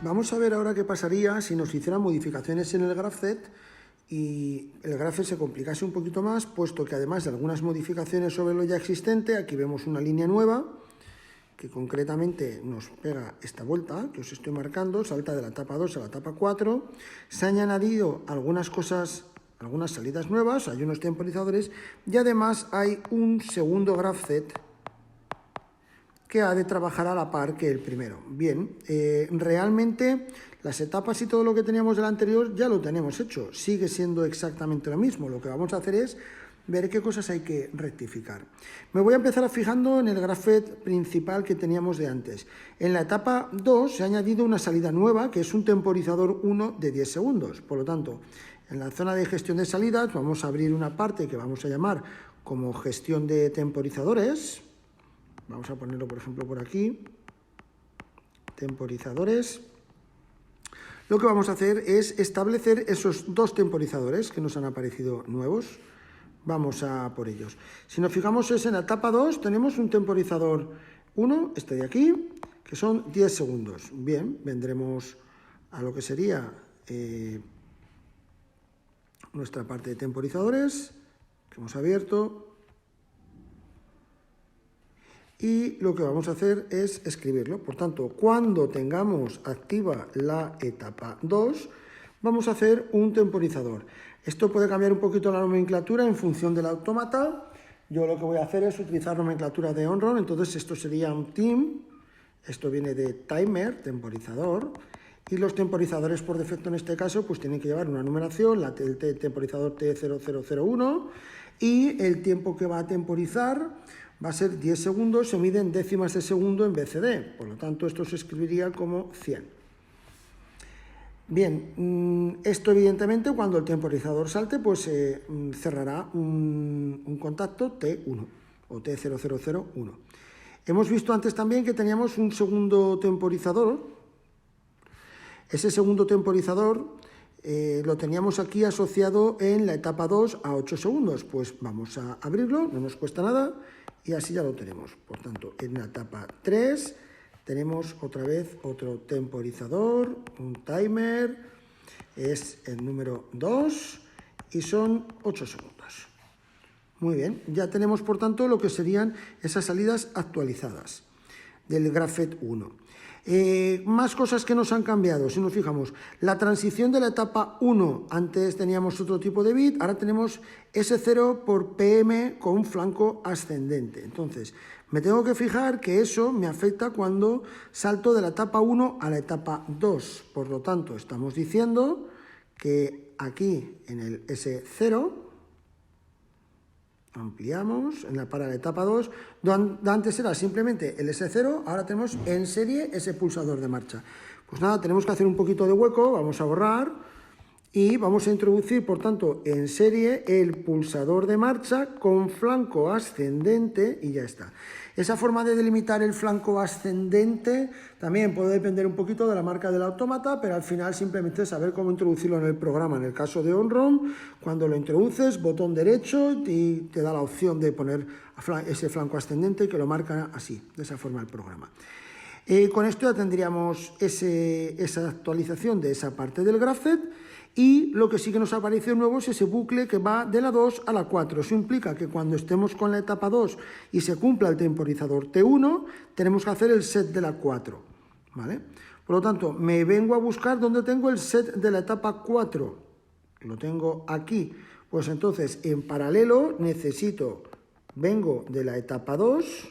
Vamos a ver ahora qué pasaría si nos hicieran modificaciones en el graph.set y el graph.set se complicase un poquito más, puesto que además de algunas modificaciones sobre lo ya existente, aquí vemos una línea nueva que concretamente nos pega esta vuelta que os estoy marcando, salta de la etapa 2 a la etapa 4, se han añadido algunas cosas, algunas salidas nuevas, hay unos temporizadores y además hay un segundo graph.set que ha de trabajar a la par que el primero. Bien, realmente las etapas y todo lo que teníamos del anterior ya lo tenemos hecho, sigue siendo exactamente lo mismo. Lo que vamos a hacer es ver qué cosas hay que rectificar. Me voy a empezar fijando en el graph.set principal que teníamos de antes. En la etapa 2 se ha añadido una salida nueva, que es un temporizador 1 de 10 segundos. Por lo tanto, en la zona de gestión de salidas vamos a abrir una parte que vamos a llamar como gestión de temporizadores. Vamos a ponerlo, por ejemplo, por aquí. Temporizadores. Lo que vamos a hacer es establecer esos dos temporizadores que nos han aparecido nuevos. Vamos a por ellos. Si nos fijamos es en la etapa 2, tenemos un temporizador 1, este de aquí, que son 10 segundos. Bien, vendremos a lo que sería nuestra parte de temporizadores, que hemos abierto. Y lo que vamos a hacer es escribirlo. Por tanto, cuando tengamos activa la etapa 2, vamos a hacer un temporizador. Esto puede cambiar un poquito la nomenclatura en función del autómata. Yo lo que voy a hacer es utilizar nomenclatura de on-run, entonces esto sería un tim, esto viene de timer, temporizador, y los temporizadores por defecto en este caso pues tienen que llevar una numeración, el temporizador T0001, y el tiempo que va a temporizar va a ser 10 segundos, se mide en décimas de segundo en BCD, por lo tanto esto se escribiría como 100. Bien, esto evidentemente cuando el temporizador salte pues cerrará un contacto T1 o T0001. Hemos visto antes también que teníamos un segundo temporizador. Ese segundo temporizador lo teníamos aquí asociado en la etapa 2 a 8 segundos. Pues vamos a abrirlo, no nos cuesta nada y así ya lo tenemos. Por tanto, en la etapa 3 tenemos otra vez otro temporizador, un timer, es el número 2 y son 8 segundos. Muy bien, ya tenemos por tanto lo que serían esas salidas actualizadas del graph.set 1. Más cosas que nos han cambiado, si nos fijamos, la transición de la etapa 1, antes teníamos otro tipo de bit, ahora tenemos S0 por PM con un flanco ascendente. Entonces, me tengo que fijar que eso me afecta cuando salto de la etapa 1 a la etapa 2. Por lo tanto, estamos diciendo que aquí en el S0, ampliamos para la etapa 2, donde antes era simplemente el S0, ahora tenemos en serie ese pulsador de marcha. Pues nada, tenemos que hacer un poquito de hueco, vamos a borrar y vamos a introducir, por tanto, en serie el pulsador de marcha con flanco ascendente y ya está. Esa forma de delimitar el flanco ascendente también puede depender un poquito de la marca del autómata, pero al final simplemente saber cómo introducirlo en el programa. En el caso de on-run, cuando lo introduces, botón derecho y te da la opción de poner ese flanco ascendente que lo marca así, de esa forma el programa. Con esto ya tendríamos esa actualización de esa parte del graph.set. Y lo que sí que nos aparece nuevo es ese bucle que va de la 2 a la 4. Eso implica que cuando estemos con la etapa 2 y se cumpla el temporizador T1, tenemos que hacer el set de la 4. ¿Vale? Por lo tanto, me vengo a buscar dónde tengo el set de la etapa 4. Lo tengo aquí. Pues entonces, en paralelo, vengo de la etapa 2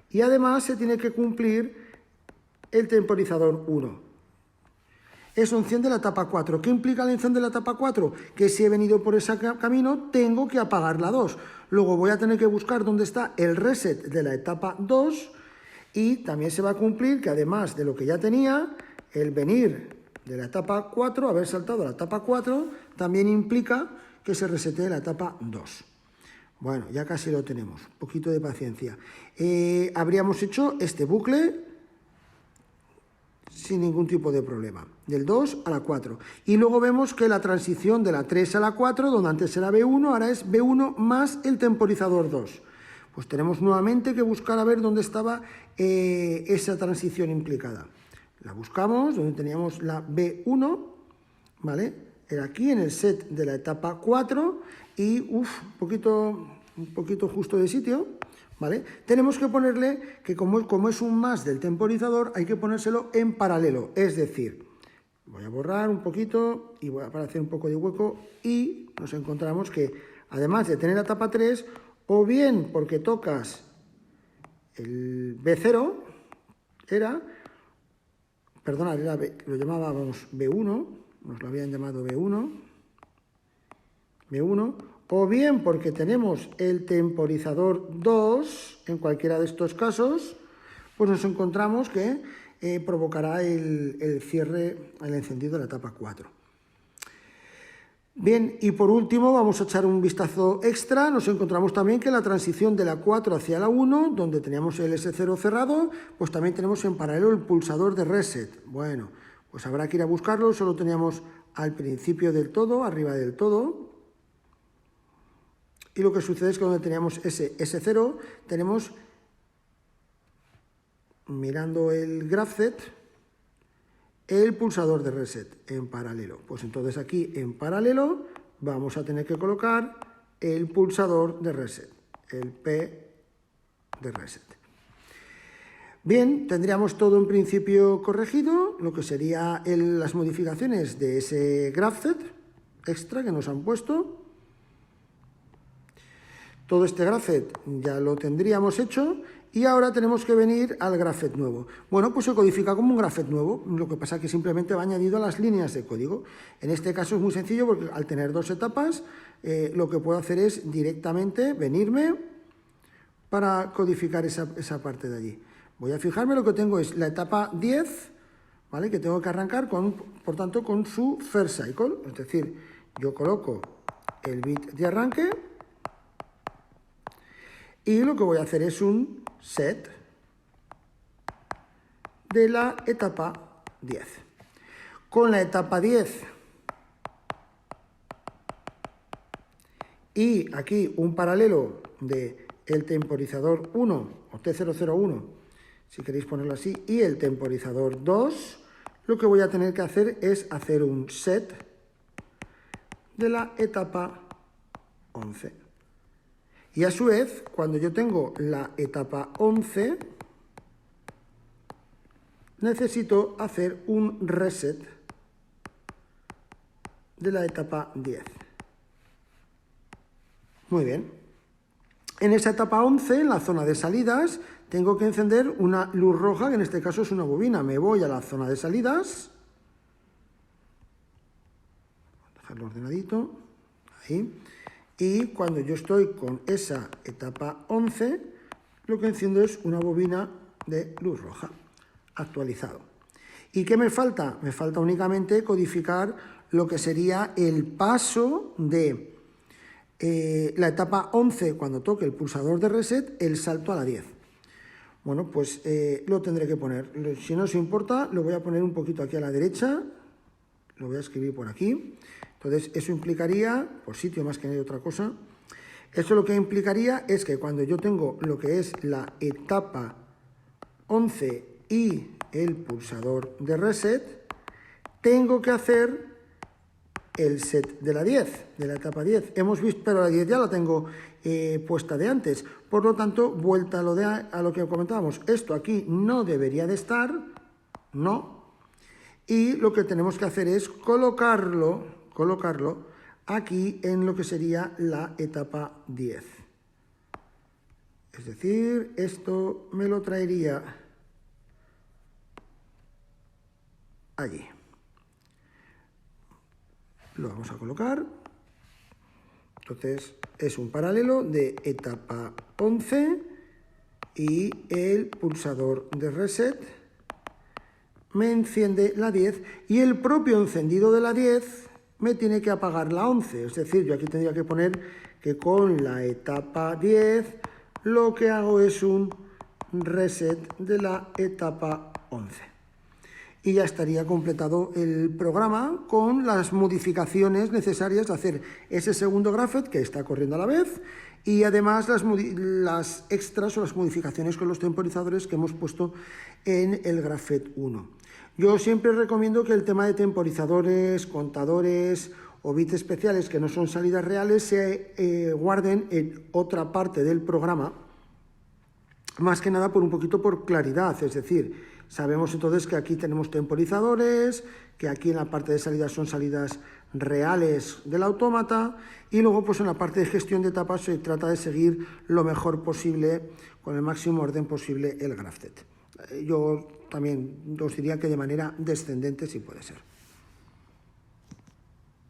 y además se tiene que cumplir el temporizador 1. Eso enciende la etapa 4. ¿Qué implica el encender la etapa 4? Que si he venido por ese camino, tengo que apagar la 2. Luego voy a tener que buscar dónde está el reset de la etapa 2 y también se va a cumplir que además de lo que ya tenía, el venir de la etapa 4, haber saltado a la etapa 4, también implica que se resetee la etapa 2. Bueno, ya casi lo tenemos. Un poquito de paciencia. Habríamos hecho este bucle sin ningún tipo de problema, del 2 a la 4. Y luego vemos que la transición de la 3 a la 4, donde antes era B1, ahora es B1 más el temporizador 2. Pues tenemos nuevamente que buscar a ver dónde estaba esa transición implicada. La buscamos, donde teníamos la B1, ¿vale? Era aquí en el set de la etapa 4 y, un poquito justo de sitio, ¿vale? Tenemos que ponerle que como es un más del temporizador, hay que ponérselo en paralelo, es decir, voy a borrar un poquito y voy a hacer un poco de hueco y nos encontramos que, además de tener la etapa 3, o bien porque tocas el B0, lo llamábamos B1, nos lo habían llamado B1, o bien porque tenemos el temporizador 2, en cualquiera de estos casos, pues nos encontramos que provocará el cierre, el encendido de la etapa 4. Bien, y por último vamos a echar un vistazo extra. Nos encontramos también que la transición de la 4 hacia la 1, donde teníamos el S0 cerrado, pues también tenemos en paralelo el pulsador de reset. Bueno, pues habrá que ir a buscarlo, solo teníamos al principio del todo, arriba del todo. Y lo que sucede es que donde teníamos ese S0, tenemos, mirando el GraphZet, el pulsador de reset en paralelo. Pues entonces aquí en paralelo vamos a tener que colocar el pulsador de reset, el P de reset. Bien, tendríamos todo en principio corregido, lo que sería las modificaciones de ese GraphZet extra que nos han puesto. Todo este GraphZet ya lo tendríamos hecho y ahora tenemos que venir al GraphZet nuevo. Bueno, pues se codifica como un GraphZet nuevo, lo que pasa es que simplemente va añadido a las líneas de código. En este caso es muy sencillo porque al tener dos etapas, lo que puedo hacer es directamente venirme para codificar esa parte de allí. Voy a fijarme, lo que tengo es la etapa 10, ¿vale? Que tengo que arrancar, por tanto, con su first cycle. Es decir, yo coloco el bit de arranque y lo que voy a hacer es un set de la etapa 10. Con la etapa 10 y aquí un paralelo del temporizador 1 o T001, si queréis ponerlo así, y el temporizador 2, lo que voy a tener que hacer es hacer un set de la etapa 11. Y a su vez, cuando yo tengo la etapa 11, necesito hacer un reset de la etapa 10. Muy bien. En esa etapa 11, en la zona de salidas, tengo que encender una luz roja, que en este caso es una bobina. Me voy a la zona de salidas. Voy a dejarlo ordenadito. Ahí. Y cuando yo estoy con esa etapa 11, lo que enciendo es una bobina de luz roja, actualizado. ¿Y qué me falta? Me falta únicamente codificar lo que sería el paso de la etapa 11, cuando toque el pulsador de reset, el salto a la 10. Bueno, pues lo tendré que poner. Si no os importa, lo voy a poner un poquito aquí a la derecha. Lo voy a escribir por aquí. Entonces, eso implicaría, por sitio más que nada otra cosa, eso lo que implicaría es que cuando yo tengo lo que es la etapa 11 y el pulsador de reset, tengo que hacer el set de la 10, de la etapa 10. Hemos visto, pero la 10 ya la tengo puesta de antes. Por lo tanto, vuelta a lo que comentábamos. Esto aquí no debería de estar, no. Y lo que tenemos que hacer es colocarlo aquí en lo que sería la etapa 10. Es decir, esto me lo traería allí. Lo vamos a colocar. Entonces, es un paralelo de etapa 11 y el pulsador de reset me enciende la 10 y el propio encendido de la 10 me tiene que apagar la 11. Es decir, yo aquí tendría que poner que con la etapa 10 lo que hago es un reset de la etapa 11. y ya estaría completado el programa con las modificaciones necesarias de hacer ese segundo graphet que está corriendo a la vez y además las extras o las modificaciones con los temporizadores que hemos puesto en el graphet 1. Yo siempre recomiendo que el tema de temporizadores, contadores o bits especiales que no son salidas reales se guarden en otra parte del programa, más que nada un poquito por claridad, es decir, sabemos entonces que aquí tenemos temporizadores, que aquí en la parte de salida son salidas reales del autómata y luego pues en la parte de gestión de etapas se trata de seguir lo mejor posible, con el máximo orden posible el graphet. Yo también os diría que de manera descendente si puede ser.